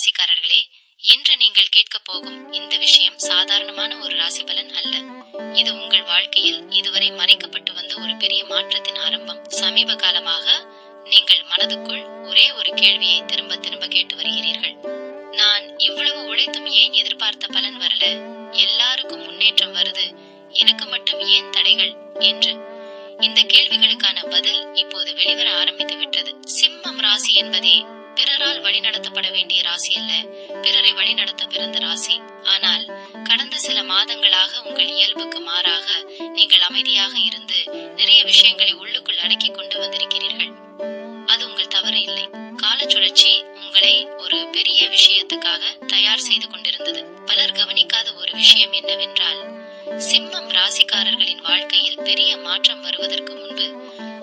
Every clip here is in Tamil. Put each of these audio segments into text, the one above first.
ராசிக்காரர்களே, இன்று நீங்கள் கேட்கப் போகும் இந்த விஷயம் சாதாரணமான ஒரு ராசி பலன் அல்ல. இது உங்கள் வாழ்க்கையில் இதுவரை மறைக்கப்பட்டு வந்த ஒரு பெரிய மாற்றத்தின் ஆரம்பம். சமீப காலமாக நீங்கள் மனதுக்குள் ஒரே ஒரு கேள்வியை திரும்ப திரும்ப கேட்டு வருகிறீர்கள். நான் இவ்வளவு உழைத்தும் ஏன் எதிர்பார்த்த பலன் வரல? எல்லாருக்கும் முன்னேற்றம் வருது, எனக்கு மட்டும் ஏன் தடைகள் என்று. இந்த கேள்விகளுக்கான பதில் இப்போது வெளிவர ஆரம்பித்து விட்டது. சிம்மம் ராசி என்பதே பிறரால் வழிநடத்தப்பட வேண்டிய ராசி அல்ல, பிறரை வழிநடத்த பிறந்த ராசி. ஆனால் கடந்த சில மாதங்களாக உங்கள் இயல்புக்கு மாறாக நீங்கள் அமைதியாக இருந்து நிறைய விஷயங்களை உள்ளுக்குள் அடக்கி கொண்டு வந்திருக்கிறீர்கள். அது உங்கள் தவறு இல்லை. கால சுழற்சி உங்களை ஒரு பெரிய விஷயத்துக்காக தயார் செய்து கொண்டிருந்தது. பலர் கவனிக்காத ஒரு விஷயம் என்னவென்றால், சிம்மம் ராசிக்காரர்களின் வாழ்க்கையில் பெரிய மாற்றம் வருவதற்கு முன்பு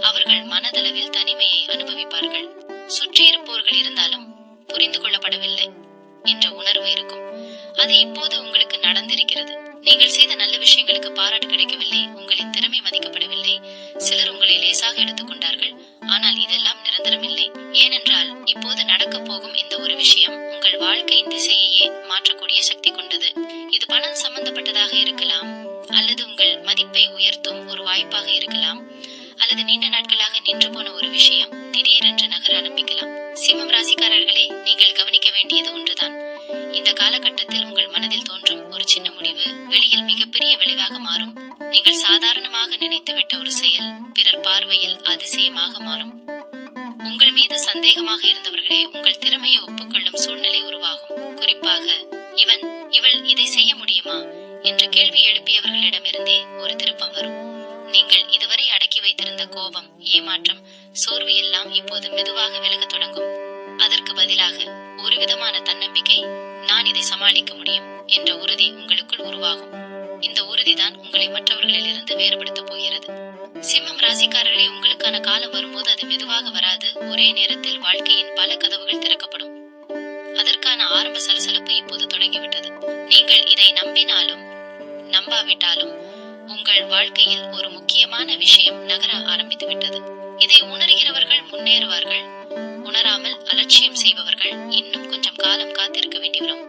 அவர்கள் மனதளவில் தனிமையை அனுபவிப்பார்கள். சுற்றி இருப்பவர்கள் இருந்தாலும் புரிந்து கொள்ளப்படவில்லை என்ற உணர்வு இருக்கும். அது இப்போது உங்களுக்கு நடந்திருக்கிறது. நீங்கள் செய்த நல்ல விஷயங்களுக்கு பாராட்டு கிடைக்கவில்லை, உங்களின் திறமை மதிக்கப்படவில்லை, சிலர் உங்களை லேசாக எடுத்துக்கொண்டார்கள். ஆனால் இதெல்லாம் நிரந்தரமில்லை. ஏனென்றால் இப்போது நடக்க போகும் இந்த ஒரு விஷயம் உங்கள் வாழ்க்கையின் திசையையே மாற்றக்கூடிய சக்தி கொண்டது. இது பணம் சம்பந்தப்பட்டதாக இருக்கலாம், அல்லது உங்கள் மதிப்பை உயர்த்தும் ஒரு வாய்ப்பாக இருக்கலாம், அல்லது நீண்ட நாட்களாக நின்று போன ஒரு விஷயம் திடீரென்று நகர ஆரம்பிக்கலாம். சிம்மம் ராசிக்காரர்களே, நீங்கள் கவனிக்க வேண்டியது ஒன்றுதான். இந்த காலகட்டத்தில் உங்கள் மனதில் தோன்றும் ஒரு சின்ன முடிவு வெளியில் மிகப்பெரிய விளைவாக மாறும். நீங்கள் சாதாரணமாக நினைத்துவிட்ட ஒரு செயல் பிறர் பார்வையில் அதிசயமாக மாறும். உங்கள் மீது சந்தேகமாக இருந்தவர்களே உங்கள் திறமையை ஒப்புக்கொள்ளும் சூழ்நிலை உருவாகும். குறிப்பாக இவள் இதை செய்ய முடியுமா என்ற கேள்வி எழுப்பியவர்களிடமிருந்தே ஒரு திருப்பம் வரும். நீங்கள் இதுவரை அடக்கி வைத்திருந்த கோபம், ஏமாற்றம், சோர்வு எல்லாம் இப்போது மெதுவாக விலகத் தொடங்கும். அதற்கு பதிலாக ஒரு விதமான தன்னம்பிக்கை, நான் இதை சமாளிக்க முடியும் என்ற உறுதி உங்களுக்குள் உருவாகும். இந்த உறுதிதான் உங்களை மற்றவர்களில் இருந்து வேறுபடுத்தப் போகிறது. சிம்மம் ராசிக்காரர்களே, உங்களுக்கான காலம் வரும்போது அது மெதுவாக வராது. ஒரே நேரத்தில் வாழ்க்கையின் பல கதவுகள் திறக்கப்படும். அதற்கான ஆரம்ப சலசலப்பு இப்போது தொடங்கிவிட்டது. நீங்கள் இதை நம்பினாலும் நம்பாவிட்டாலும் உங்கள் வாழ்க்கையில் ஒரு முக்கியமான விஷயம் நகர ஆரம்பித்து விட்டது. இதை உணர்கிறவர்கள் முன்னேறுவார்கள், உணராமல் அலட்சியம் செய்பவர்கள் இன்னும் கொஞ்சம் காலம் காத்திருக்க வேண்டி வரும்.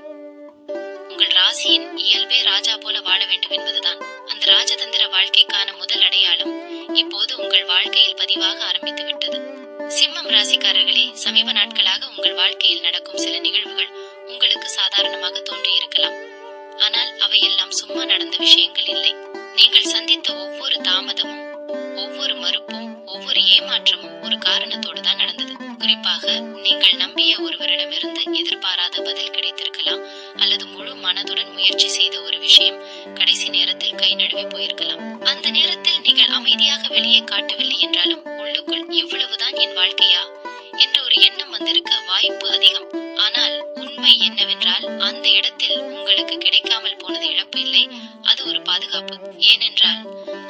உங்கள் ராசியின் இயல்பே ராஜா போல வாழ வேண்டும் என்பதுதான். அந்த ராஜதந்திர வாழ்க்கைக்கான முதல் அடையாளம் இப்போது உங்கள் வாழ்க்கையில் பதிவாக ஆரம்பித்து விட்டது. சிம்மம் ராசிக்காரர்களே, சமீப நாட்களாக உங்கள் வாழ்க்கையில் நடக்கும் சில நிகழ்வுகள் உங்களுக்கு சாதாரணமாக தோன்றியிருக்கலாம். ஆனால் அவையெல்லாம் சும்மா நடந்த விஷயங்கள் இல்லை. நீங்கள் சந்தித்த ஒவ்வொரு தாமதமும், ஒவ்வொரு மறுப்பும், ஒவ்வொரு ஏமாற்றமும் ஒரு காரணத்தோடு தான் நடந்தது. குறிப்பாக நீங்கள் நம்பிய ஒருவரிடமிருந்து எதிர்பாராத பதில் கிடைத்திருக்கலாம், அல்லது முழு மனதுடன் முயற்சி செய்த ஒரு விஷயம் கடைசி நேரத்தில் கை நழுவி போயிருக்கலாம். அந்த நேரத்தில் நீங்கள் அமைதியாக வெளியே காட்டவில்லை என்றாலும் உள்ளுக்குள் இவ்வளவுதான் என் வாழ்க்கையா என்ற ஒரு எண்ணம் வந்திருக்க வாய்ப்பு அதிகம். ஆனால் உண்மை என்னவென்றால், அந்த இடத்தில் உங்களுக்கு கிடைக்காமல் போனது இழப்பு இல்லை, அது ஒரு பாதுகாப்பு. ஏனென்றால்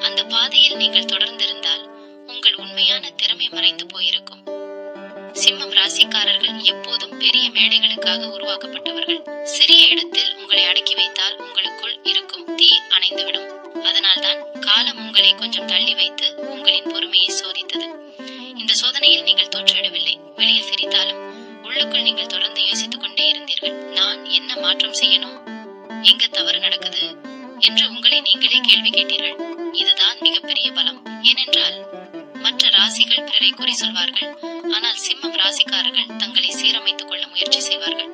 அந்த பாதையில் நீங்கள் தொடர்ந்திருந்தால் உங்கள் உண்மையான திறமை மறைந்து போயிருக்கும். சிம்மம் ராசிக்காரர்கள் எப்போதும் பெரிய மேடைகளுக்காக உருவாக்கப்பட்டவர்கள். சிறிய இடத்தில் உங்களை அடக்கி வைத்தால் உங்களுக்குள் இருக்கும் தீ அணைந்துவிடும். அதனால்தான் காலம் உங்களை கொஞ்சம் தள்ளி வைத்து உங்களின் பொறுமையை சோதித்தது. இந்த சோதனையில் நீங்கள் தோற்றுவிடவில்லை. வெளியில் சிரித்தாலும் உள்ளுக்குள் நீங்கள் தொடர்ந்து யோசித்துக் கொண்டே இருந்தீர்கள். நான் என்ன மாற்றம் செய்யணும், எங்க தவறு நடக்குது என்று உங்களை நீங்களே கேள்வி கேட்டீர்கள். இதுதான் மிகப்பெரிய பலம். ஏனென்றால் மற்ற ராசிகள் பிறரை குறி சொல்வார்கள், ஆனால் சிம்மம் ராசிக்காரர்கள் தங்களை சீரமைத்துக் கொள்ள முயற்சி செய்வார்கள்.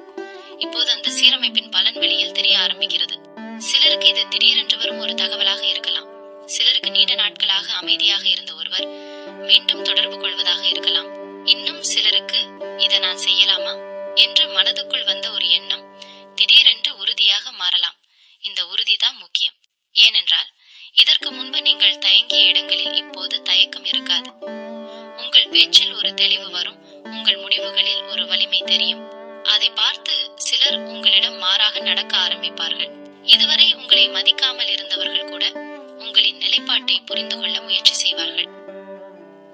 இப்போது அந்த சீரமைப்பின் பலன் வெளியில் தெரிய ஆரம்பிக்கிறது. சிலருக்கு இது திடீரென்று வரும் ஒரு தகவலாக இருக்கலாம். சிலருக்கு நீண்ட நாட்களாக அமைதியாக இருந்த ஒருவர் மீண்டும் தொடர்பு கொள்வதாக இருக்கலாம். இன்னும் சிலருக்கு இதை நான் செய்யலாமா என்று மனதுக்குள் வந்த ஒரு எண்ணம் திடீரென்று உறுதியாக மாறலாம். இந்த உறுதிதான் முக்கியம். ஏனென்றால் இதற்கு முன்பு நீங்கள் தயங்கிய இடங்களில் இப்போது தயக்கம் இருக்காது. உங்கள் பேச்சில் ஒரு தெளிவு வரும், உங்கள் முடிவுகளில் ஒரு வலிமை தெரியும். அதை பார்த்து சிலர் உங்களிடம் மாறாக நடக்க ஆரம்பிப்பார்கள். இதுவரை உங்களை மதிக்காமல் இருந்தவர்கள் கூட உங்களின் நிலைப்பாட்டை புரிந்து கொள்ள முயற்சி செய்வார்கள்.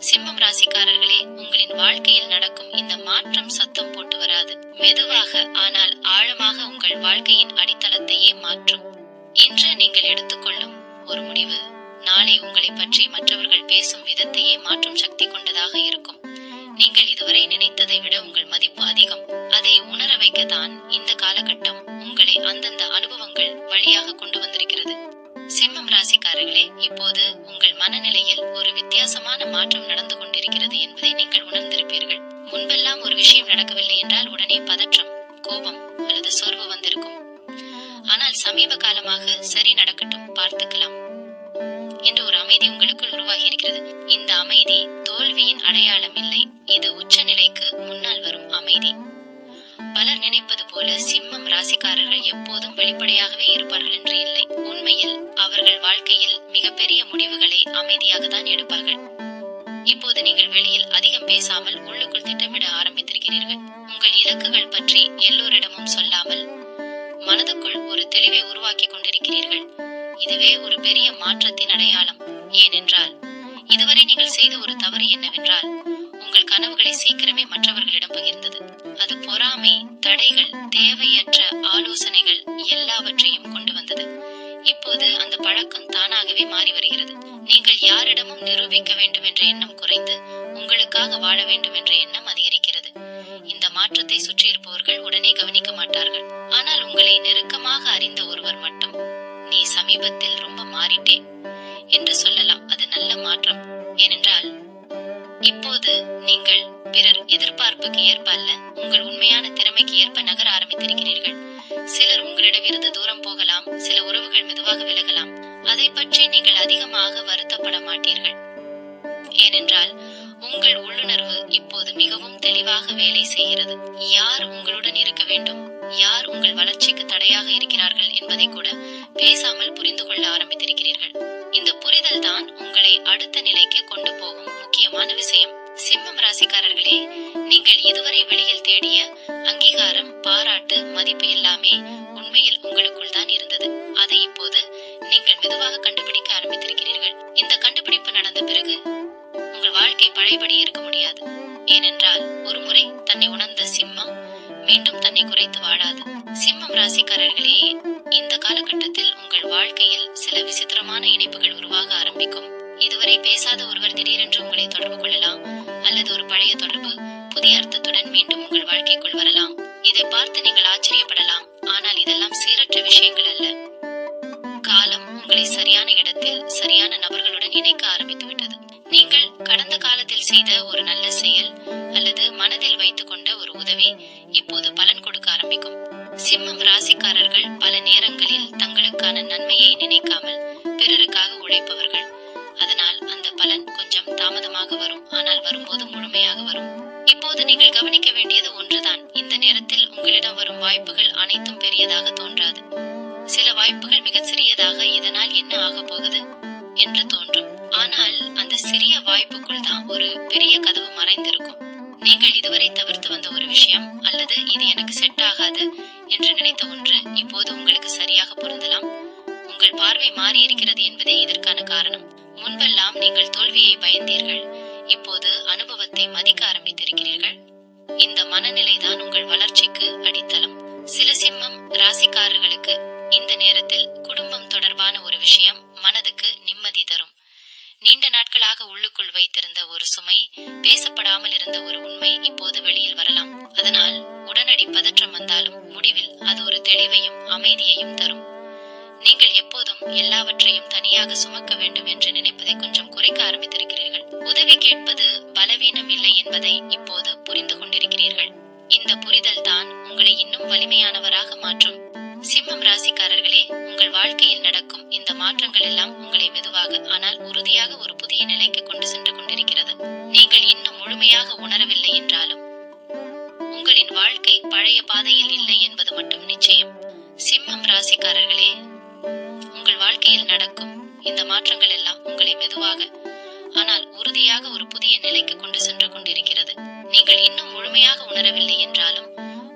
சிம்மம் ராசிக்காரர்களே, உங்களின் வாழ்க்கையில் நடக்கும் இந்த மாற்றம் சத்தம் போட்டு வராது. மெதுவாக ஆனால் ஆழமாக உங்கள் வாழ்க்கையின் அடித்தளத்தையே மாற்றும். இன்று நீங்கள் எடுத்துக்கொள்ளும் ஒரு முடிவு நாளை உங்களை பற்றி மற்றவர்கள் பேசும் விதத்தையே மாற்றும் சக்தி கொண்டதாக இருக்கும். நீங்கள் இதுவரை நினைத்ததை விட உங்கள் மதிப்பு அதிகம். அதை உணர வைக்கத்தான் மாற்றம் நடந்து கொண்டிருக்கிறது என்பதை நீங்கள் உணர்ந்திருப்பீர்கள். முன்பெல்லாம் ஒரு விஷயம் நடக்கவில்லை என்றால் உடனே பதற்றம், கோபம் அல்லது சோர்வு வந்திருக்கும். ஆனால் சமீப காலமாக சரி, நடக்கட்டும், பார்த்துக்கலாம் என்ற ஒரு அமைதி உங்களுக்குள் உருவாகி இருக்கிறது. இந்த அமைதி தோல்வியின் அடையாளம் இல்லை, இது உச்ச நிலைக்கு முன்னால் வரும் அமைதி. பலர் நினைப்பது போல சிம்மம் ராசிக்காரர்கள் எப்போதும் வெளிப்படையாகவே இருப்பார்கள் என்று இல்லை. உண்மையில் அவர்கள் வாழ்க்கையில் மிகப்பெரிய முடிவுகளை அமைதியாக தான் எடுப்பார்கள். இப்போது நீங்கள் வெளியில் அதிகம் பேசாமல் உள்ளுக்குள் திட்டமிட ஆரம்பித்திருக்கிறீர்கள். உங்கள் இலக்குகள் பற்றி எல்லோரிடமும் சொல்லாமல் மனதுக்குள் ஒரு தெளிவை உருவாக்கி கொண்டிருக்கிறீர்கள். இதுவே ஒரு பெரிய மாற்றத்தின் அடையாளம். ஏனென்றால் இதுவரை நீங்கள் செய்த ஒரு தவறு என்னவென்றால் உங்கள் கனவுகளை சீக்கிரமே மற்றவர்களிடம் பகிர்ந்தது. அது பொறாமை, தடைகள், தேவையற்ற ஆலோசனைகள் எல்லாவற்றையும் கொண்டு வந்தது. இப்போது அந்த பழக்கம் தானாகவே மாறி வருகிறது. நீங்கள் யாரிடமும் நிரூபிக்க வேண்டும் என்ற எண்ணம் குறைந்து உங்களுக்காக வாழ வேண்டும் என்ற எண்ணம் அதிகரிக்கிறது. இந்த மாற்றத்தை சுற்றியிருப்பவர்கள் உடனே கவனிக்க மாட்டார்கள். ஆனால் உங்களை நெருக்கமாக அறிந்த ஒருவர் மட்டும், நீ சமீபத்தில் ரொம்ப மாறிட்டே என்று சொல்லலாம். அது நல்ல மாற்றம். ஏனென்றால் இப்போது நீங்கள் பிறர் எதிர்பார்ப்புக்கு ஏற்ப அல்ல, உங்கள் உண்மையான திறமைக்கு ஏற்ப நகர ஆரம்பித்திருக்கிறீர்கள். சிலர் உங்களிடமிருந்து தூரம் போகலாம், சில உறவுகள் மெதுவாக விலகலாம். அதை பற்றி நீங்கள் அதிகமாக வருத்தப்பட மாட்டீர்கள். ஏனென்றால் உங்கள் உள்ளுணர்வு இப்போது மிகவும் தெளிவாக வேலை செய்கிறது. யார் உங்களுடன் இருக்க வேண்டும், யார் உங்கள் வளர்ச்சிக்கு தடையாக இருக்கிறார்கள் என்பதை கூட பேசாமல் புரிந்து கொள்ள ஆரம்பித்திருக்கிறீர்கள். இந்த புரிதல் தான் உங்களை அடுத்த நிலைக்கு கொண்டு போகும் முக்கியமான விஷயம். சிம்மம் ராசிக்காரர்களே, நீங்கள் இதுவரை வெளியில் தேடிய அங்கீகாரம், பாராட்டு, மதிப்பு எல்லாமே உண்மையில் உங்களுக்குள் தான் இருந்தது. அதை இப்போது நீங்கள் மெதுவாக கண்டுபிடிக்க ஆரம்பித்திருக்கிறீர்கள். இந்த கண்டுபிடிப்பு நடந்த பிறகு உங்கள் வாழ்க்கை பழையபடி இருக்க முடியாது. ஏனென்றால் ஒரு முறை தன்னை உணர்ந்த சிம்மம் மீண்டும் தன்னை குறைத்து வாழாது. சிம்மம் ராசிக்காரர்களே, இந்த காலகட்டத்தில் உங்கள் வாழ்க்கையில் சில விசித்திரமான இணைப்புகள் உருவாக ஆரம்பிக்கும். இதுவரை பேசாத ஒருவர் திடீரென்று உங்களை தொடர்பு கொள்ளலாம், அல்லது ஒரு பழைய தொடர்பு புதிய அர்த்தத்துடன் மீண்டும் உங்கள் வாழ்க்கைக்குள் வரலாம். இதை பார்த்து நீங்கள் ஆச்சரியப்படலாம். ஆனால் இதெல்லாம் சீரற்ற விஷயங்கள் அல்ல. காலம் உங்களை சரியான இடத்தில் சரியான நபர்களுடன் இணைக்க ஆரம்பித்து விட்டது. நீங்கள் கடந்த காலத்தில் செய்த ஒரு நல்ல செயல் அல்லது மனதில் வைத்துக் கொண்ட ஒரு உதவி இப்போது பலன் கொடுக்க ஆரம்பிக்கும். சிம்மம் ராசிக்காரர்கள் பல நேரங்களில் தங்களுக்கான நன்மையை நினைக்காமல் பிறருக்காக உழைப்பவர்கள். அதனால் அந்த பலன் கொஞ்சம் தாமதமாக வரும், ஆனால் வரும்போது முழுமையாக வரும். இப்போது நீங்கள் கவனிக்க வேண்டியது ஒன்றுதான். இந்த நேரத்தில் உங்களிடம் வரும் வாய்ப்புகள் அனைத்தும் பெரியதாக தோன்றாது. சில வாய்ப்புகள் மிக சிறியதாக, இதனால் என்ன ஆக போகுது என்று தோன்றும். ஆனால் அந்த சிறிய வாய்ப்புக்குள் தான் ஒரு பெரிய கதவு மறைந்திருக்கும். நீங்கள் இதுவரை தவிர்த்து வந்த ஒரு விஷயம், அல்லது இது எனக்கு செட் ஆகாது என்று நினைத்த ஒன்று இப்போது உங்களுக்கு சரியாக பொருந்தலாம். உங்கள் பார்வை மாறி இருக்கிறது என்பதே இதற்கான காரணம். முன்பெல்லாம் நீங்கள் தோல்வியை பயந்தீர்கள், இப்போது அனுபவத்தை மதிக்க ஆரம்பித்திருக்கிறீர்கள். இந்த மனநிலைதான் உங்கள் வளர்ச்சிக்கு அடித்தளம். சில சிம்மம் ராசிக்காரர்களுக்கு இந்த நேரத்தில் குடும்பம் தொடர்பான ஒரு விஷயம் மனதுக்கு நிம்மதி தரும். நீண்ட நாட்களாக உள்ளுக்குள் வைத்திருந்த ஒரு சுமை, பேசப்படாமல் இருந்த ஒரு உண்மை இப்போது வெளியில் வரலாம். அதனால் உடனடி பதற்றம் வந்தாலும் முடிவில் அது ஒரு தெளிவையும் அமைதியையும் தரும். நீங்கள் எப்போதும் எல்லாவற்றையும் தனியாக சுமக்க வேண்டும் என்று நினைப்பதை கொஞ்சம் குறைக்க ஆரம்பித்திருக்கிறீர்கள். உதவி கேட்பது பலவீனம் இல்லை என்பதை இப்போது புரிந்து கொண்டிருக்கிறீர்கள். இந்த புரிதல் தான் உங்களை இன்னும் வலிமையானவராக மாற்றும். சிம்மம் ராசிக்காரர்களே, உங்கள் வாழ்க்கையில் நடக்கும் இந்த மாற்றங்கள் எல்லாம் உங்களை மெதுவாக ஆனால் உறுதியாக ஒரு புதிய நிலைக்கு கொண்டு சென்று கொண்டிருக்கிறது. நீங்கள் இன்னும் முழுமையாக உணரவில்லை என்றாலும் உங்களின் வாழ்க்கை பழைய பாதையில் இல்லை என்பது மட்டும் நிச்சயம். சிம்மம் ராசிக்காரர்களே, உங்கள் வாழ்க்கையில் நடக்கும் இந்த மாற்றங்கள் எல்லாம் உங்களை மெதுவாக ஆனால் உறுதியாக ஒரு புதிய நிலைக்கு கொண்டு சென்று கொண்டிருக்கிறது. நீங்கள் இன்னும் முழுமையாக உணரவில்லை என்றாலும்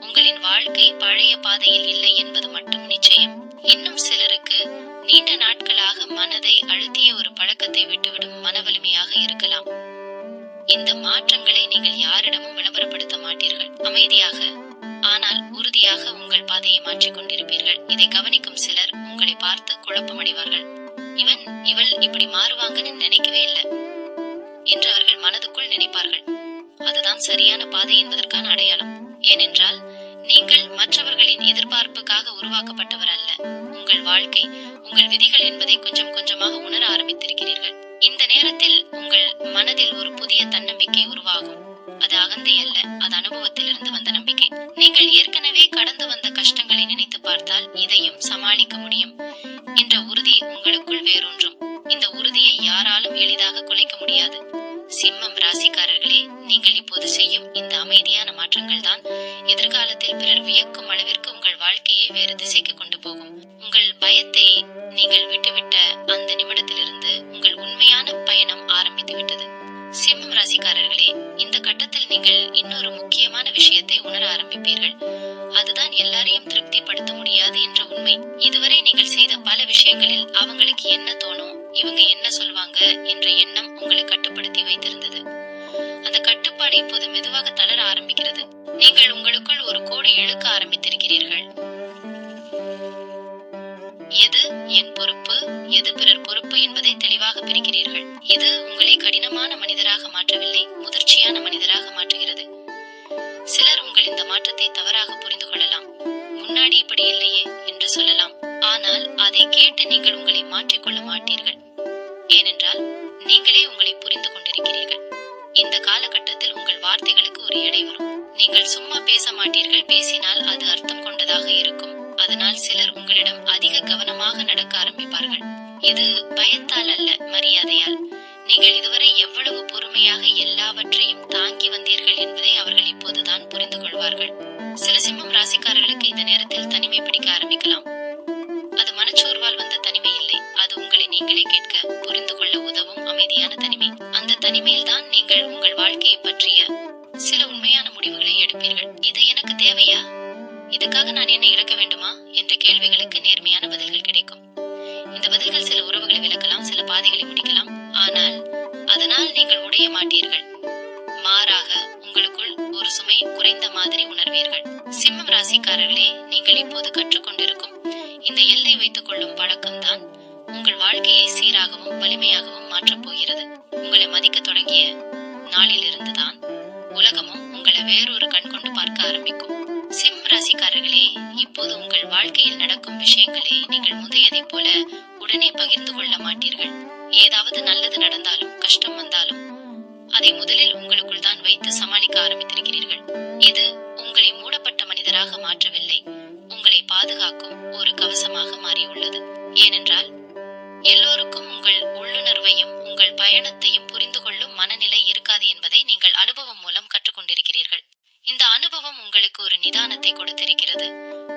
உங்களின் வாழ்க்கை பழைய பாதையில் இல்லை என்பது மட்டும் நிச்சயம். இன்னும் சிலருக்கு நீண்ட நாட்களாக மனதை அழுத்திய ஒரு பழக்கத்தை விட்டுவிடும் மன வலிமையாக இருக்கலாம். இந்த மாற்றங்களை நீங்கள் யாரிடமும் விளம்பரப்படுத்த மாட்டீர்கள். அமைதியாக ஆனால் உறுதியாக உங்கள் பாதையை மாற்றிக் கொண்டிருப்பீர்கள். இதை கவனிக்கும் சிலர் உங்களை பார்த்து குழப்பமடைவார்கள். இவள் இப்படி மாறுவாங்கன்னு நினைக்கவே இல்லை என்று அவர்கள் மனதுக்குள் நினைப்பார்கள். அதுதான் சரியான பாதை என்பதற்கான அடையாளம். ஏனென்றால் நீங்கள் மற்றவர்களின் எதிர்பார்ப்புக்காக உருவாக்கப்பட்டவர் அல்ல. உங்கள் வாழ்க்கை, உங்கள் விதிகள் என்பதை கொஞ்சம் கொஞ்சமாக உணர ஆரம்பித்திருக்கிறீர்கள். இந்த நேரத்தில் உங்கள் மனதில் ஒரு புதிய தன்னம்பிக்கை உருவாகும். அது அகந்தை அல்ல, அது அனுபவத்திலிருந்து வந்த நம்பிக்கை. நீங்கள் ஏற்கனவே கடந்து வந்த கஷ்டங்களை நினைத்து பார்த்தால் இதையும் சமாளிக்க முடியும் என்ற உறுதி உங்களுக்குள் வேரூன்றும். இந்த உறுதியை யாராலும் எளிதாக குலைக்க முடியாது. சிம்மம் ராசிக்காரர்களே, நீங்கள் இப்போது செய்யும் இந்த அமைதியான மாற்றங்கள் தான் எதிர்காலத்தில் பிறர் வியக்கும் அளவிற்கு உங்கள் வாழ்க்கையை வேறு திசைக்கு கொண்டு போகும். உங்கள் பயத்தை நீங்கள் விட்டுவிட்ட அந்த நிமிடத்திலிருந்து உங்கள் உண்மையான பயணம் ஆரம்பித்து விட்டது. சிம்மம் ராசிக்காரர்களே, இந்த கட்டத்தில் நீங்கள் இன்னொரு முக்கியமான விஷயத்தை உணர ஆரம்பிப்பீர்கள். அதுதான் எல்லாரையும் திருப்திப்படுத்த முடியாது என்ற உண்மை. இதுவரை நீங்கள் செய்த பல விஷயங்களில் அவங்களுக்கு என்ன தோணும், இவங்க என்ன சொல்வாங்க என்ற எண்ணம் உங்களை கட்டுப்படுத்தி வைத்திருந்தது. அந்த கட்டுப்பாடு இப்போது மெதுவாக தளர ஆரம்பிக்கிறது. நீங்கள் உங்களுக்குள் ஒரு கோடு இழுக்க ஆரம்பித்திருக்கிறீர்கள். எது என் பொறுப்பு, எது பிறர் பொறுப்பு என்பதை தெளிவாக பிரிக்கிறீர்கள். இது உங்களை கடினமான மனிதராக மாற்றவில்லை, முதிர்ச்சியான மனிதராக மாற்றுகிறது. சிலர் உங்கள் இந்த மாற்றத்தை தவறாக புரிந்து கொள்ளலாம். முன்னாடி இப்படி இல்லையே என்று சொல்லலாம். ஆனால் அதை கேட்டு நீங்கள் உங்களை மாற்றிக்கொள்ள மாட்டீர்கள். ஏனென்றால் நீங்களே உங்களை புரிந்து கொண்டிருக்கிறீர்கள். இந்த காலகட்டத்தில் உங்கள் வார்த்தைகளுக்கு ஒரு எடை வரும். நீங்கள் சும்மா பேச மாட்டீர்கள், பேசினால் அது அர்த்தம் கொண்டதாக இருக்கும். அதனால் சிலர் உங்களிடம் அதிக கவனமாக நடக்க ஆரம்பிப்பார்கள். இது பயத்தால் அல்ல, மரியாதையால். நீங்கள் இதுவரை எவ்வளவு பொறுமையாக எல்லாவற்றையும் தாங்கி வந்தீர்கள் என்பதை அவர்கள் இப்போதுதான் புரிந்து கொள்வார்கள். சில சிம்மம் ராசிக்காரர்களுக்கு இந்த நேரத்தில் தனிமை பிடிக்க ஆரம்பிக்கலாம். அது மனச்சோர்வால் வந்த தனிமை இல்லை, அது உங்களை நீங்களே கேட்க, புரிந்து கொள்ள உதவும் அமைதியான தனிமை. அந்த தனிமையில் தான் நீங்கள் உங்கள் வாழ்க்கையை பற்றிய சில உண்மையான முடிவுகளை எடுப்பீர்கள். இது எனக்கு தேவையா, இதுக்காக நான் என்ன இழக்க வேண்டுமா என்ற கேள்விகளுக்கு நேர்மையான பதில்கள் கிடைக்கும். இந்த பதில்கள் சில உறவுகளை விளக்கலாம், சில பாதைகளை முடிக்கலாம். ஆனால் அதனால் நீங்கள் உடைய மாட்டீர்கள். மாறாக உங்களுக்குள் ஒரு சுமை குறைந்த மாதிரி உணர்வீர்கள். சிம்மம் ராசிக்காரர்களே, நீங்கள் இப்போது கற்றுக்கொண்டிருக்கும் இந்த எல்லை வைத்துக் கொள்ளும் பழக்கம்தான் உங்கள் வாழ்க்கையை சீராகவும் வலிமையாகவும் மாற்றப் போகிறது. உங்களை மதிக்க தொடங்கிய நாளிலிருந்துதான் உலகமும் உங்களை வேறொரு கண் கொண்டு பார்க்க ஆரம்பிக்கும். சிம்ம ராசிக்காரர்களே, இப்போது உங்கள் வாழ்க்கையில் நடக்கும் விஷயங்களை நீங்கள் முந்தையதைப் போல உடனே பகிர்ந்து கொள்ள மாட்டீர்கள். ஏதாவது நல்லது நடந்தாலும் கஷ்டம் வந்தாலும் அதை முதலில் உங்களுக்குள் தான் வைத்து சமாளிக்க ஆரம்பித்திருக்கிறீர்கள். இது உங்களை மூடப்பட்ட மனிதராக மாற்றவில்லை, உங்களை பாதுகாக்கும் ஒரு கவசமாக மாறியுள்ளது. ஏனென்றால் எல்லோருக்கும் உங்கள் உள்ளுணர்வையும் உங்கள் பயணத்தையும் புரிந்து கொள்ளும் மனநிலை இருக்காது என்பதை நீங்கள் அனுபவம் மூலம் கற்றுக்கொண்டிருக்கிறீர்கள். இந்த அனுபவம் உங்களுக்கு ஒரு நிதானத்தை கொடுத்திருக்கிறது.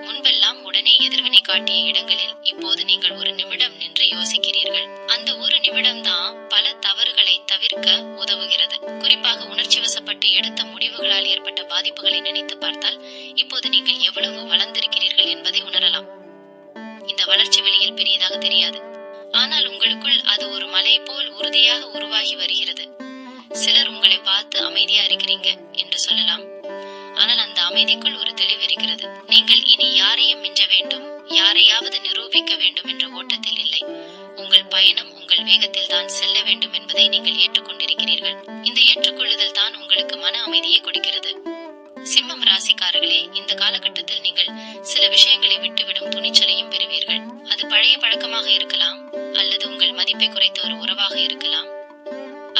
முன்பெல்லாம் உடனே எதிர்வினை காட்டிய இடங்களில் இப்போது நீங்கள் ஒரு நிமிடம் நின்று யோசிக்கிறீர்கள். அந்த ஒரு நிமிடம் தான் பல தவறுகளை தவிர்க்க உதவுகிறது. குறிப்பாக உணர்ச்சி வசப்பட்டு எடுத்த முடிவுகளால் ஏற்பட்ட பாதிப்புகளை நினைத்து பார்த்தால் இப்போது நீங்கள் எவ்வளவு வளர்ந்திருக்கிறீர்கள் என்பதை உணரலாம். இந்த வளர்ச்சி வெளியில் பெரியதாக தெரியாது, ஆனால் உங்களுக்குள் அது ஒரு மலை போல் உறுதியாக உருவாகி வருகிறது. சிலர் உங்களை பார்த்து அமைதியா இருக்கிறீங்க என்று சொல்லலாம், ஆனால் அந்த அமைதிக்குள் ஒரு தெளிவு இருக்கிறது. நீங்கள் இனி யாரையும் மிஞ்ச வேண்டும், யாரையாவது நிரூபிக்க வேண்டும் என்ற ஓட்டத்தில் இல்லை. உங்கள் பயணம் உங்கள் வேகத்தில் தான் செல்ல வேண்டும் என்பதை நீங்கள் ஏற்றுக்கொண்டிருக்கிறீர்கள். இந்த ஏற்றுக்கொள்ளுதல் தான் உங்களுக்கு மன அமைதியை கொடுக்கிறது. சிம்மம் ராசிக்காரர்களே, இந்த காலகட்டத்தில் நீங்கள் சில விஷயங்களை விட்டுவிடும் துணிச்சலையும் பெறுவீர்கள். அது பழைய பழக்கமாக இருக்கலாம், அல்லது உங்கள் மதிப்பை குறைத்த ஒரு உறவாக இருக்கலாம்,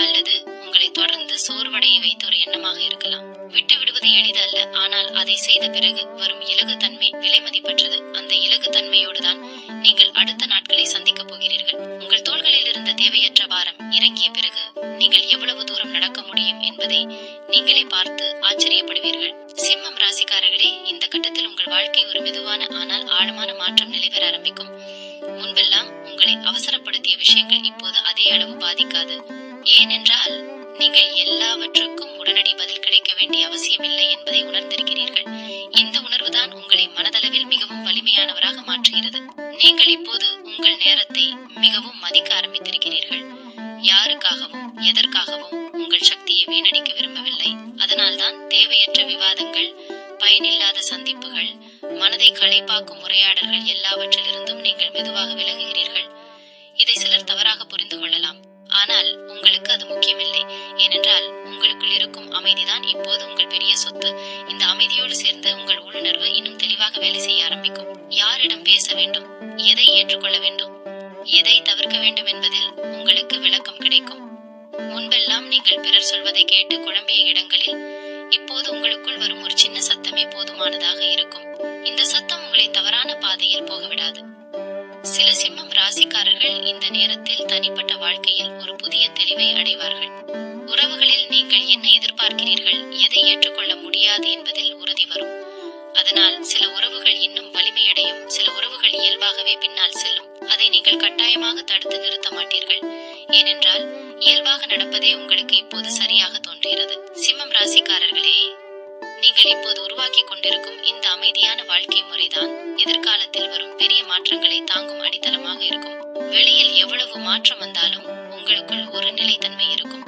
அல்லது உங்களை தொடர்ந்து சோர்வடைய வைத்த ஒரு எண்ணமாக இருக்கலாம். விட்டு விடுவது எளிது அல்ல, ஆனால் அதை செய்த பிறகு வரும் இலகு தன்மை விலை மதிப்பற்றது. அந்த இலகு தன்மையோடுதான் நீங்கள் அடுத்த நாட்களை சந்திக்க போகிறீர்கள். உங்கள் தோள்களில் இருந்த தேவையற்ற பாரம் இறங்கிய பிறகு நீங்கள் எவ்வளவு தூரம் நடக்க முடியும் என்பதை நீங்களே பார்த்து ஆச்சரியப்படுவீர்கள். சிம்மம் ராசிக்காரர்களே, இந்த கட்டத்தில் உங்கள் வாழ்க்கை ஒரு மெதுவான ஆனால் ஆழமான மாற்றம் நிலைபெற ஆரம்பிக்கும். முன்பெல்லாம் உங்களை அவசரப்படுத்திய விஷயங்கள் இப்போது அதே அளவு பாதிக்காது. ஏனென்றால் நீங்கள் எல்லாவற்றுக்கும் உடனடி பதில் கிடைக்க வேண்டிய அவசியம் இல்லை என்பதை உணர்ந்திருக்கிறீர்கள். இந்த உணர்வுதான் உங்களை மனதளவில் மிகவும் வலிமையானவராக மாற்றுகிறது. நீங்கள் இப்போது உங்கள் நேரத்தை மிகவும் மதிக்க ஆரம்பித்திருக்கிறீர்கள். யாருக்காகவும் எதற்காகவும் உங்கள் சக்தியை வீணடிக்க விரும்பவில்லை. அதனால்தான் தேவையற்ற விவாதங்கள், பயனில்லாத சந்திப்புகள், மனதை களைப்பாக்கும் உரையாடல்கள் எல்லாவற்றிலிருந்தும் நீங்கள் மெதுவாக விலகுகிறீர்கள். இதை சிலர் தவறாக புரிந்து கொள்ளலாம், ஆனால் உங்களுக்கு அது முக்கியமில்லை. ஏனென்றால் உங்களுக்குள் இருக்கும் அமைதிதான் இப்போது உங்கள் பெரிய சொத்து. இந்த அமைதியோடு சேர்ந்து உங்கள் உள்ளுணர்வு இன்னும் தெளிவாக வேலை செய்ய ஆரம்பிக்கும். யாரிடம் பேச வேண்டும், எதை ஏற்றுக்கொள்ள வேண்டும், எதை தவிர்க்க வேண்டும் என்பதில் உங்களுக்கு விளக்கம் கிடைக்கும். போதுமானதாக இருக்கும். இந்த சத்தம் உங்களை தவறான பாதையில் போகவிடாது. சில சிம்மம் ராசிக்காரர்கள் இந்த நேரத்தில் தனிப்பட்ட வாழ்க்கையில் ஒரு புதிய தெளிவை அடைவார்கள். உறவுகளில் நீங்கள் என்ன எதிர்பார்க்கிறீர்கள், எதை ஏற்றுக்கொள்ள முடியாது என்பதில் உறுதி வரும். அதனால் சில உறவுகள் இன்னும் வலிமையடையும், சில உறவுகள் இயல்பாகவே பின்னால் செல்லும். அதை நீங்கள் கட்டாயமாக தடுத்து நிறுத்த மாட்டீர்கள். ஏனென்றால் இயல்பாக நடப்பதே உங்களுக்கு இப்போது சரியாக தோன்றுகிறது. சிம்மம் ராசிக்காரர்களே, நீங்கள் இப்போது உருவாக்கி கொண்டிருக்கும் இந்த அமைதியான வாழ்க்கை முறைதான் எதிர்காலத்தில் வரும் பெரிய மாற்றங்களை தாங்கும் அடித்தளமாக இருக்கும். வெளியில் எவ்வளவு மாற்றம் வந்தாலும் உங்களுக்குள் ஒரு நிலைத்தன்மை இருக்கும்.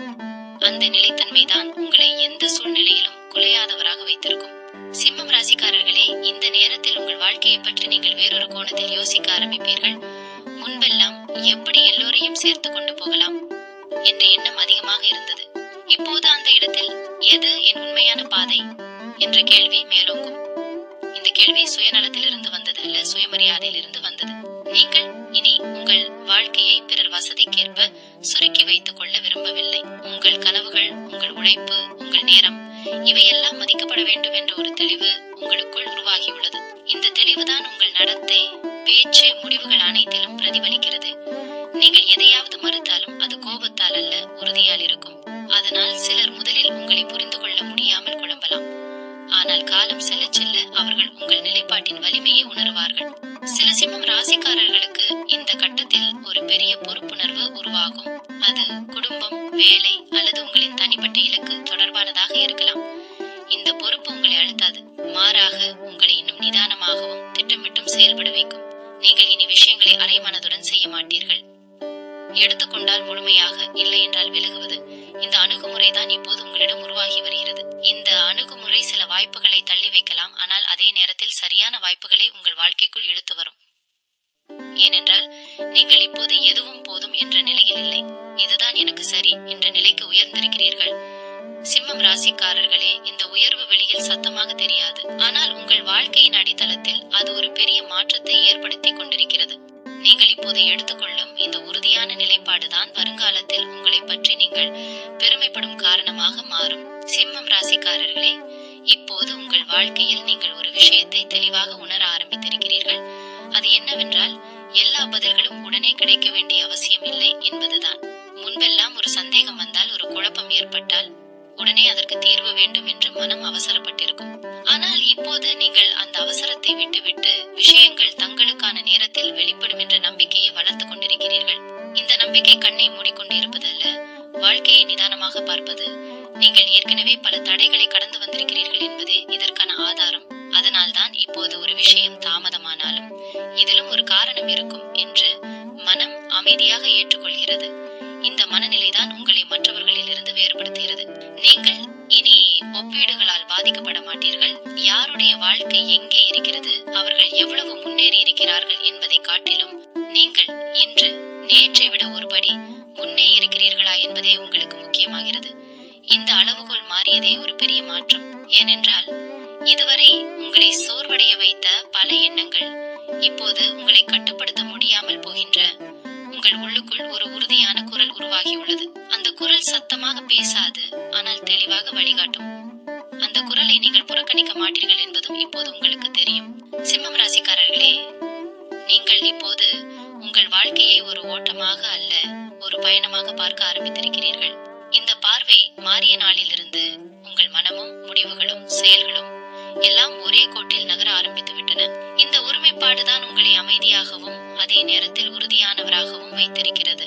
அந்த நிலைத்தன்மைதான் உங்களை எந்த சூழ்நிலையிலும் குலையாதவராக வைத்திருக்கும். சிம்மம் ராசிக்காரர்களே, இந்த நேரத்தில் உங்கள் வாழ்க்கையை பற்றி நீங்கள் வேறொரு கோணத்தில் யோசிக்க ஆரம்பிப்பீர்கள். முன்பெல்லாம் எப்படி எல்லோரையும் சேர்த்து கொண்டு போகலாம் என்ற எண்ணம் அதிகமாக இருந்தது. இப்போது அந்த இடத்தில் எது என் உண்மையான பாதை என்ற கேள்வி மேலோங்கும். இந்த கேள்வி சுயநலத்திலிருந்து வந்தது அல்ல, சுயமரியாதையிலிருந்து வந்தது. நீங்கள் இனி உங்கள் வாழ்க்கையை பிறர் வசதிக்கேற்ப சுருக்கி வைத்துக் கொள்ள விரும்பவில்லை. உங்கள் கனவுகள், உங்கள் உழைப்பு, உங்கள் நேரம் இவையெல்லாம் மதிக்கப்பட வேண்டும் என்ற ஒரு தெளிவு உங்களுக்குள் உருவாகியுள்ளது. இந்த தெளிவுதான் உங்கள் நடத்தை, பேச்சு, முடிவுகள் அனைத்திலும் பிரதிபலிக்கிறது. நீங்கள் எதையாவது மறுத்தாலும் அது கோபத்தால் அல்ல, உறுதியால் இருக்கும். அதனால் சிலர் முதலில் உங்களை புரிந்து கொள்ள முடியாமல் குழம்பலாம். ஆனால் காலம் செல்ல செல்ல அவர்கள் உங்கள் நிலைப்பாட்டின் வலிமையை உணர்வார்கள். சில சிம்மம் ராசிக்காரர்களுக்கு இந்த கட்டத்தில் ஒரு பெரிய பொறுப்புணர்வு உருவாகும். அது குடும்பம், வேலை அல்லது உங்களின் தனிப்பட்ட இலக்கு தொடர்பானதாக இருக்கலாம். இந்த பொறுப்பு உங்களை அழுத்தாது, மாறாக உங்களை இன்னும் நிதானமாகவும் திட்டமிட்டும் செயல்பட வைக்கும். நீங்கள் இனி விஷயங்களை அரைமனதுடன் செய்ய மாட்டீர்கள். எடுத்துக்கொண்டால் முழுமையாக, இல்லை என்றால் விலகுவது. இந்த அணுகுமுறைதான் இப்போது உங்களிடம் உருவாகி வருகிறது. இந்த அணுகுமுறை சில வாய்ப்புகளை தள்ளி வைக்கலாம், ஆனால் அதே நேரத்தில் சரியான வாய்ப்புகளை உங்கள் வாழ்க்கைக்குள் இழுத்து வரும். ஏனென்றால் நீங்கள் இப்போது எதுவும் போதும் என்ற நிலையில் இல்லை, இதுதான் எனக்கு சரி என்ற நிலைக்கு உயர்ந்திருக்கிறீர்கள். சிம்மம் ராசிக்காரர்களே, இந்த உயர்வு வெளியில் சத்தமாக தெரியாது, ஆனால் உங்கள் வாழ்க்கையின் அடித்தளத்தில் அது ஒரு பெரிய மாற்றத்தை ஏற்படுத்தி கொண்டிருக்கிறது. நீங்கள் இப்போது எடுத்துக்கொள்ளும் இந்த உறுதியான நிலைப்பாடுதான் வருங்காலத்தில் உங்களை பற்றி நீங்கள் பெருமைப்படும் காரணமாக மாறும். சிம்மம் ராசிக்காரர்களே, இப்போது உங்கள் வாழ்க்கையில் நீங்கள் ஒரு விஷயத்தை தெளிவாக உணர ஆரம்பித்திருக்கிறீர்கள். அது என்னவென்றால், எல்லா பதில்களும் உடனே கிடைக்க வேண்டிய அவசியம் இல்லை என்பதுதான். முன்பெல்லாம் ஒரு சந்தேகம் வந்தால், ஒரு குழப்பம் ஏற்பட்டால் உடனே அதற்கு தீர்வு வேண்டும் என்று மனம் அவசரப்பட்டிருக்கும். ஆனால் இப்போது நீங்கள் அந்த அவசரத்தை விட்டுவிட்டு விஷயங்கள் தங்களுக்கான நேரத்தில் வெளிப்படும் என்ற நம்பிக்கையை வளர்த்து கொண்டிருக்கிறீர்கள். இந்த நம்பிக்கை கண்ணை மூடிக்கொண்டு இருப்பதல்ல, வாழ்க்கையை நிதானமாக பார்ப்பது. நீங்கள் ஏற்கனவே பல தடைகளை கடந்து வந்திருக்கிறீர்கள் என்பதே இதற்கான ஆதாரம். அதனால்தான் இப்போது ஒரு விஷயம் தாமதமானாலும் இதிலும் ஒரு காரணம் இருக்கும் என்று மனம் அமைதியாக ஏற்றுக்கொள்கிறது. இந்த மனநிலைதான் உங்களை மற்றவர்களில் இருந்து வேறுபடுத்துகிறது. நீங்கள் இனி ஒப்பீடுகளால் பாதிக்கப்பட மாட்டீர்கள். யாருடைய வாழ்க்கை எங்கே இருக்கிறது, அவர்கள் எவ்வளவு முன்னேறி இருக்கிறார்கள் என்பதை காட்டிலும் நீங்கள் இன்று நேற்றை விட ஒருபடி முன்னே இருக்கிறீர்களா என்பதே உங்களுக்கு முக்கியமாகிறது. இந்த அளவுகோல் மாறியதே ஒரு பெரிய மாற்றம். ஏனென்றால் இதுவரை உங்களை சோர்வடைய வைத்த பல எண்ணங்கள் இப்போது உங்களை கட்டுப்படுத்த முடியாமல் போகின்ற உங்கள் உள்ளுக்குள் ஒரு உறுதியான குரல் உருவாகியுள்ளது. அந்த குரல் சத்தமாக பேசாது, ஆனால் தெளிவாக வழிகாட்டும். அந்த குரலை நீங்கள் புறக்கணிக்க மாட்டீர்கள் என்பதும் இப்போது உங்களுக்கு தெரியும். சிம்மம் ராசிக்காரர்களே, நீங்கள் இப்போது உங்கள் வாழ்க்கையை ஒரு ஓட்டமாக அல்ல, ஒரு பயணமாக பார்க்க ஆரம்பித்திருக்கிறீர்கள். இந்த பார்வை மாறிய நாளிலிருந்து உங்கள் மனமும் முடிவுகளும் செயல்களும் எல்லாம் ஒரே கோட்டில் நகர ஆரம்பித்து விட்டன. இந்த ஒருமைப்பாடுதான் உங்களை அமைதியாகவும் அதே நேரத்தில் உறுதியானவராகவும் வைத்திருக்கிறது.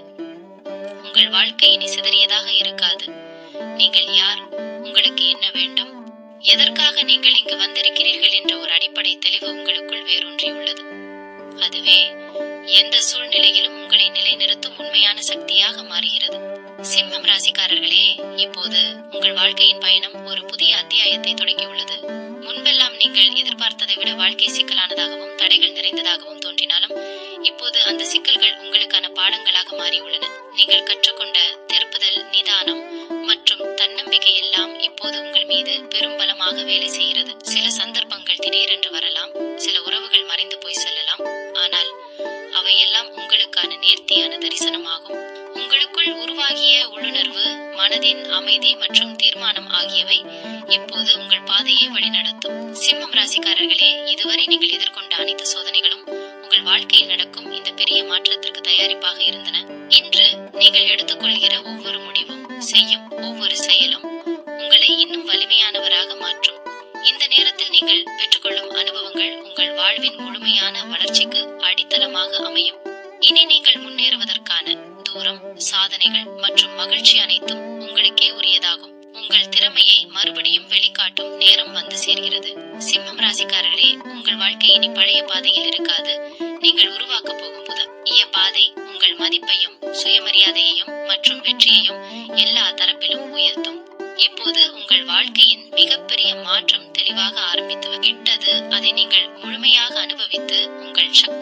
உங்கள் வாழ்க்கை இனி சிதறியதாக இருக்காது. நீங்கள் யார், உங்களுக்கு என்ன வேண்டும், எதற்காக நீங்கள் இங்கு வந்திருக்கிறீர்கள் என்ற ஒரு அடிப்படை தெளிவு உங்களுக்குள் வேரூன்றியுள்ளது. அதுவே எந்த சூழ்நிலையிலும் உங்களை நிலைநிறுத்தும் உண்மையான சக்தியாக மாறுகிறது. சிம்மம் ராசிக்காரர்களே, இப்போது உங்கள் வாழ்க்கையின் பயணம் ஒரு புதிய அத்தியாயத்தை தொடங்கியுள்ளது. முன்பெல்லாம் நீங்கள் எதிர்பார்த்ததை விட வாழ்க்கை சிக்கலானதாகவும் தடைகள் நிறைந்ததாகவும் தோன்றினாலும் இப்போது அந்த சிக்கல்கள் உங்களுக்கான பாடங்களாக மாறியுள்ளன. நீங்கள் கற்றுக்கொண்ட திருப்புதல், நிதானம் மற்றும் தன்னம்பிக்கை எல்லாம் இப்போது உங்கள் மீது பெரும் பலமாக வேலை செய்கிறது. சில சந்தர்ப்பங்கள் திடீரென்று வரலாம், சில உறவுகள் மறைந்து போய் செல்லலாம், ஆனால் அவையெல்லாம் உங்களுக்கான நேர்த்தியான தரிசனமாகும். உங்களுக்குள் உருவாகிய உள்ளுணர்வு, மனதின் அமைதி மற்றும் தீர்மானம் ஆகியவை இப்போது உங்கள் பாதையை வழிநடத்தும். சிம்மம் ராசிக்காரர்களே, ராசிக்காரர்களே, இதுவரை நீங்கள் எதிர்கொண்ட அனைத்து சோதனைகளும் உங்கள் வாழ்க்கையில் நடக்கும் இந்த பெரிய மாற்றத்திற்கு தயாரிப்பாக இருந்தன. இன்று நீங்கள் எடுத்துக்கொள்கிற ஒவ்வொரு முடிவும், செய்யும் ஒவ்வொரு செயலும் உங்களை இன்னும் வலிமையானவராக மாற்றும். இந்த நேரத்தில் நீங்கள் பெற்றுக்கொள்ளும் அனுபவங்கள் உங்கள் வாழ்வின் முழுமையான வளர்ச்சிக்கு அடித்தளமாக அமையும். இனி நீங்கள் முன்னேறுவதற்கான தூரம், சாதனைகள் மற்றும் மகிழ்ச்சி அனைத்தும் உங்களுக்கே உரியதாகும். உங்கள் திறமையை மறுபடியும் வெளிக்காட்டும் நேரம் வந்து சேர்கிறது. சிம்மம் ராசிக்காரர்களே, உங்கள் வாழ்க்கை இனி பழைய பாதையில் இருக்காது. நீங்கள் உருவாக்க போகும் புதிய பாதை உங்கள் மதிப்பையும், சுயமரியாதையையும் மற்றும் வெற்றியையும் எல்லா தரப்பிலும் உயர்த்தும். இப்போது உங்கள் வாழ்க்கையின் மிகப்பெரிய மாற்றம் தெளிவாக ஆரம்பித்து விட்டது. அதை நீங்கள் முழுமையாக அனுபவித்து உங்கள் சக்தி